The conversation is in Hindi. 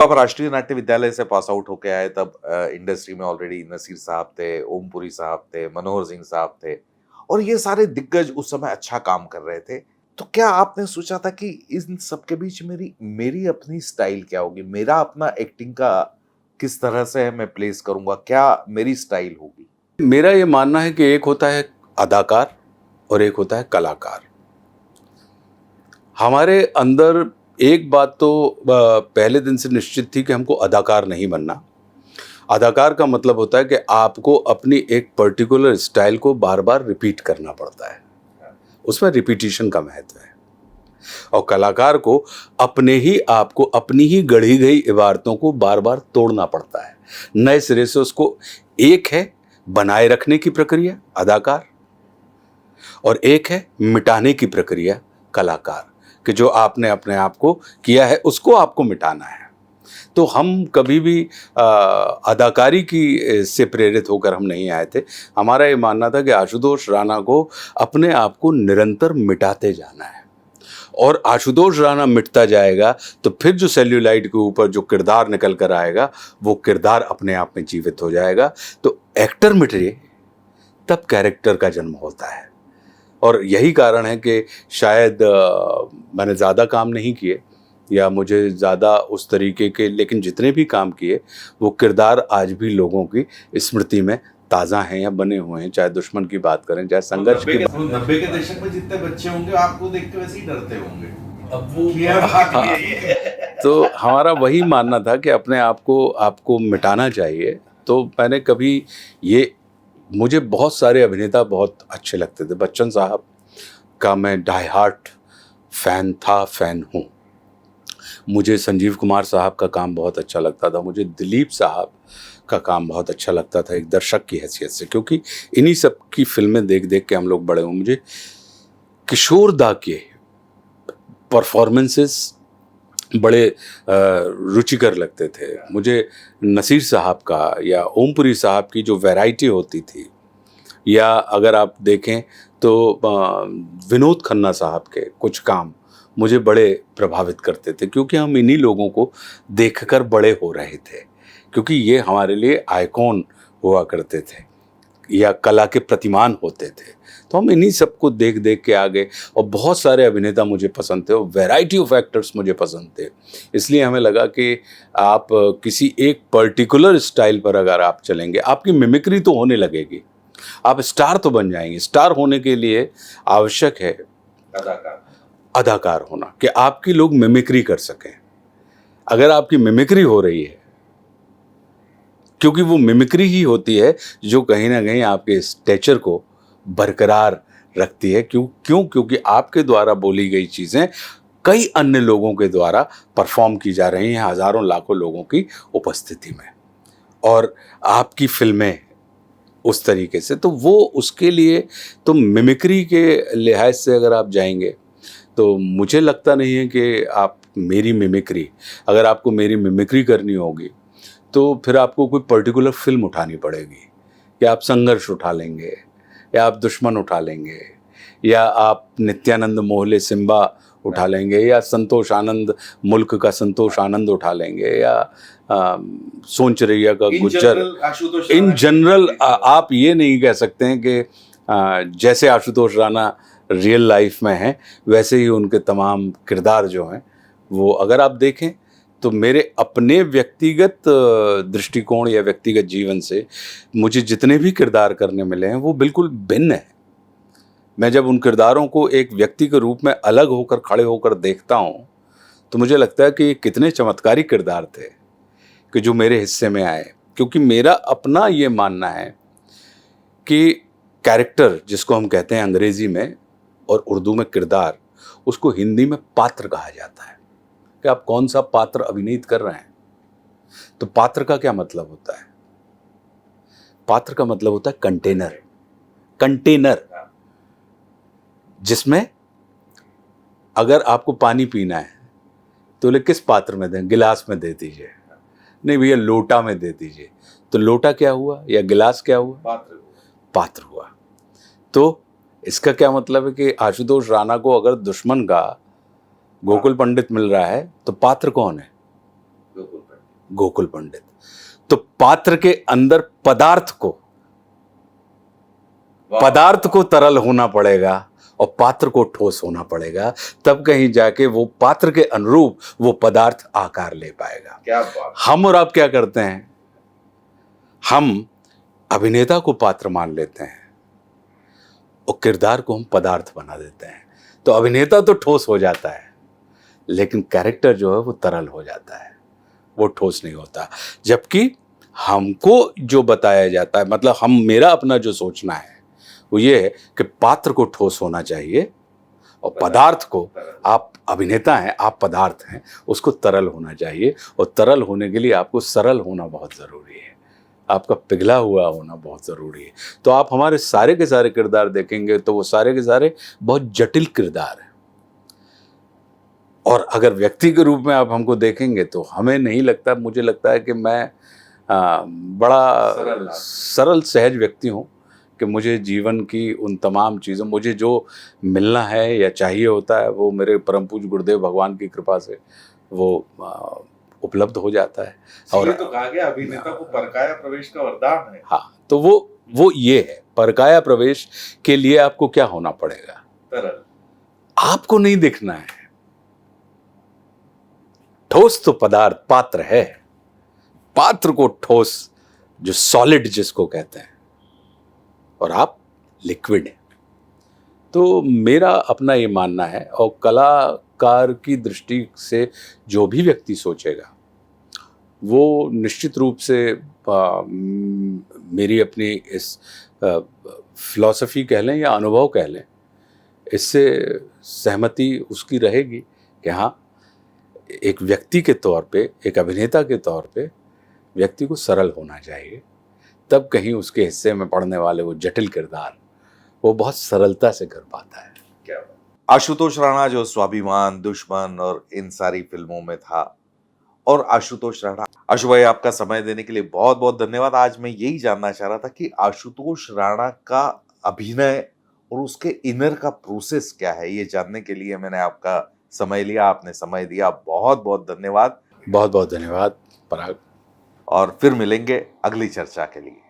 आप राष्ट्रीय नाट्य विद्यालय से पास आउट होके आए तब इंडस्ट्री में ऑलरेडी नसीर साहब थे, ओमपुरी साहब थे, मनोहर सिंह साहब थे और ये सारे दिग्गज उस समय अच्छा काम कर रहे थे। तो क्या आपने सोचा था कि इन सब के बीच मेरी मेरी अपनी स्टाइल क्या होगी? मेरा अपना एक्टिंग का किस तरह से मैं प्लेस करूँगा? क्या मेरी स्टाइल होगी? मेरा ये मानना है कि एक होता है अदाकार और एक होता है कलाकार। हमारे अंदर एक बात तो पहले दिन से निश्चित थी कि हमको अदाकार नहीं बनना। अदाकार का मतलब होता है कि आपको अपनी एक पर्टिकुलर स्टाइल को बार-बार रिपीट करना पड़ता है। उसमें रिपीटिशन का महत्व है। और कलाकार को अपने ही आप को अपनी ही गढ़ी गई इबारतों को बार-बार तोड़ना पड़ता है। नए सिरे से उसको एक है बनाए रखने की प्रक्रिया अदाकार और एक है मिटाने की प्रक्रिया कलाकार, कि जो आपने अपने आप को किया है उसको आपको मिटाना है। तो हम कभी भी अदाकारी की से प्रेरित होकर हम नहीं आए थे। हमारा ये मानना था कि आशुतोष राणा को अपने आप को निरंतर मिटाते जाना है और आशुतोष राणा मिटता जाएगा तो फिर जो सेल्यूलाइट के ऊपर जो किरदार निकल कर आएगा वो किरदार अपने आप में जीवित हो जाएगा। तो एक्टर मिटे तब कैरेक्टर का जन्म होता है और यही कारण है कि शायद मैंने ज़्यादा काम नहीं किए या मुझे ज़्यादा उस तरीके के, लेकिन जितने भी काम किए वो किरदार आज भी लोगों की स्मृति में ताज़ा हैं या बने हुए हैं। चाहे दुश्मन की बात करें, चाहे संघर्ष की बात। 90 के दशक में जितने बच्चे होंगे आपको देख के वैसे ही डरते होंगे। अब वो तो हमारा वही मानना था कि अपने आप को आपको मिटाना चाहिए। तो मैंने कभी ये, मुझे बहुत सारे अभिनेता बहुत अच्छे लगते थे। बच्चन साहब का मैं डाई हार्ट फैन था, फैन हूँ। मुझे संजीव कुमार साहब का काम बहुत अच्छा लगता था। मुझे दिलीप साहब का काम बहुत अच्छा लगता था एक दर्शक की हैसियत से, क्योंकि इन्हीं सब की फिल्में देख देख के हम लोग बड़े हुए। मुझे किशोर दा के परफॉर्मेंसेस बड़े रुचिकर लगते थे। मुझे नसीर साहब का या ओमपुरी साहब की जो वैरायटी होती थी, या अगर आप देखें तो विनोद खन्ना साहब के कुछ काम मुझे बड़े प्रभावित करते थे, क्योंकि हम इन्हीं लोगों को देखकर बड़े हो रहे थे, क्योंकि ये हमारे लिए आइकॉन हुआ करते थे या कला के प्रतिमान होते थे। तो हम इन्हीं सबको देख देख के आ गए और बहुत सारे अभिनेता मुझे पसंद थे और वैरायटी ऑफ एक्टर्स मुझे पसंद थे। इसलिए हमें लगा कि आप किसी एक पर्टिकुलर स्टाइल पर अगर आप चलेंगे, आपकी मिमिक्री तो होने लगेगी, आप स्टार तो बन जाएंगे। स्टार होने के लिए आवश्यक है अदाकार होना, कि आपकी लोग मिमिक्री कर सकें। अगर आपकी मिमिक्री हो रही है, क्योंकि वो मिमिक्री ही होती है जो कहीं ना कहीं आपके स्टेचर को बरकरार रखती है। क्योंकि आपके द्वारा बोली गई चीज़ें कई अन्य लोगों के द्वारा परफॉर्म की जा रही हैं, हज़ारों लाखों लोगों की उपस्थिति में, और आपकी फिल्में उस तरीके से, तो वो उसके लिए तो मिमिक्री के लिहाज से अगर आप जाएंगे तो मुझे लगता नहीं है कि आप मेरी मिमिक्री, अगर आपको मेरी मिमिक्री करनी होगी तो फिर आपको कोई पर्टिकुलर फिल्म उठानी पड़ेगी, या आप संघर्ष उठा लेंगे, या आप दुश्मन उठा लेंगे, या आप नित्यानंद मोहले सिम्बा उठा लेंगे, या संतोष आनंद मुल्क का संतोष आनंद उठा लेंगे, या सोच रैया का गुज्जर। इन जनरल आप ये नहीं कह सकते हैं कि जैसे आशुतोष राणा रियल लाइफ में हैं वैसे ही उनके तमाम किरदार जो हैं वो, अगर आप देखें तो मेरे अपने व्यक्तिगत दृष्टिकोण या व्यक्तिगत जीवन से मुझे जितने भी किरदार करने मिले हैं वो बिल्कुल भिन्न हैं। मैं जब उन किरदारों को एक व्यक्ति के रूप में अलग होकर खड़े होकर देखता हूँ तो मुझे लगता है कि ये कितने चमत्कारी किरदार थे कि जो मेरे हिस्से में आए। क्योंकि मेरा अपना ये मानना है कि कैरेक्टर, जिसको हम कहते हैं अंग्रेजी में और उर्दू में किरदार, उसको हिंदी में पात्र कहा जाता है, कि आप कौन सा पात्र अभिनीत कर रहे हैं। तो पात्र का क्या मतलब होता है? पात्र का मतलब होता है कंटेनर। कंटेनर जिसमें अगर आपको पानी पीना है तो किस पात्र में दें? गिलास में दे दीजिए। नहीं भैया, लोटा में दे दीजिए। तो लोटा क्या हुआ या गिलास क्या हुआ? पात्र हुआ। तो इसका क्या मतलब है कि आशुतोष राणा को अगर दुश्मन का गोकुल पंडित मिल रहा है तो पात्र कौन है? गोकुल पंडित। तो पात्र के अंदर पदार्थ को तरल होना पड़ेगा और पात्र को ठोस होना पड़ेगा, तब कहीं जाके वो पात्र के अनुरूप वो पदार्थ आकार ले पाएगा। क्या बात। हम और आप क्या करते हैं, हम अभिनेता को पात्र मान लेते हैं और किरदार को हम पदार्थ बना देते हैं। तो अभिनेता तो ठोस हो जाता है, लेकिन कैरेक्टर जो है वो तरल हो जाता है, वो ठोस नहीं होता। जबकि हमको जो बताया जाता है, मतलब मेरा अपना जो सोचना है वो ये है कि पात्र को ठोस होना चाहिए और पदार्थ को, आप अभिनेता हैं, आप पदार्थ हैं, उसको तरल होना चाहिए। और तरल होने के लिए आपको सरल होना बहुत ज़रूरी है, आपका पिघला हुआ होना बहुत ज़रूरी है। तो आप हमारे सारे के सारे किरदार देखेंगे तो वो सारे के सारे बहुत जटिल किरदार हैं। और अगर व्यक्ति के रूप में आप हमको देखेंगे तो हमें नहीं लगता, मुझे लगता है कि मैं बड़ा सरल सहज व्यक्ति हूँ, कि मुझे जीवन की उन तमाम चीज़ों, मुझे जो मिलना है या चाहिए होता है वो मेरे परम पूज्य गुरुदेव भगवान की कृपा से वो उपलब्ध हो जाता है। और ये तो कहा गया अभिनेता को परकाया प्रवेश का वरदान है। हाँ, तो वो ये है, परकाया प्रवेश के लिए आपको क्या होना पड़ेगा, तरल। आपको नहीं दिखना है। ठोस तो पदार्थ पात्र है, पात्र को ठोस, जो सॉलिड जिसको कहते हैं, और आप लिक्विड हैं। तो मेरा अपना ये मानना है, और कलाकार की दृष्टि से जो भी व्यक्ति सोचेगा वो निश्चित रूप से मेरी अपनी इस फिलॉसफी कह लें या अनुभव कह लें, इससे सहमति उसकी रहेगी कि हाँ, एक व्यक्ति के तौर पे, एक अभिनेता के तौर पे व्यक्ति को सरल होना चाहिए, तब कहीं उसके हिस्से में पड़ने वाले वो जटिल किरदार वो बहुत सरलता से कर पाता है। क्या बात। आशुतोष राणा जो स्वाभिमान, दुश्मन और इन सारी फिल्मों में था, और आशुतोष राणा, आशु भाई आपका समय देने के लिए बहुत बहुत धन्यवाद। आज मैं यही जानना चाह रहा था कि आशुतोष राणा का अभिनय और उसके इनर का प्रोसेस क्या है, ये जानने के लिए मैंने आपका समय लिया, आपने समय दिया, बहुत बहुत धन्यवाद। बहुत बहुत धन्यवाद पराग। और फिर मिलेंगे अगली चर्चा के लिए।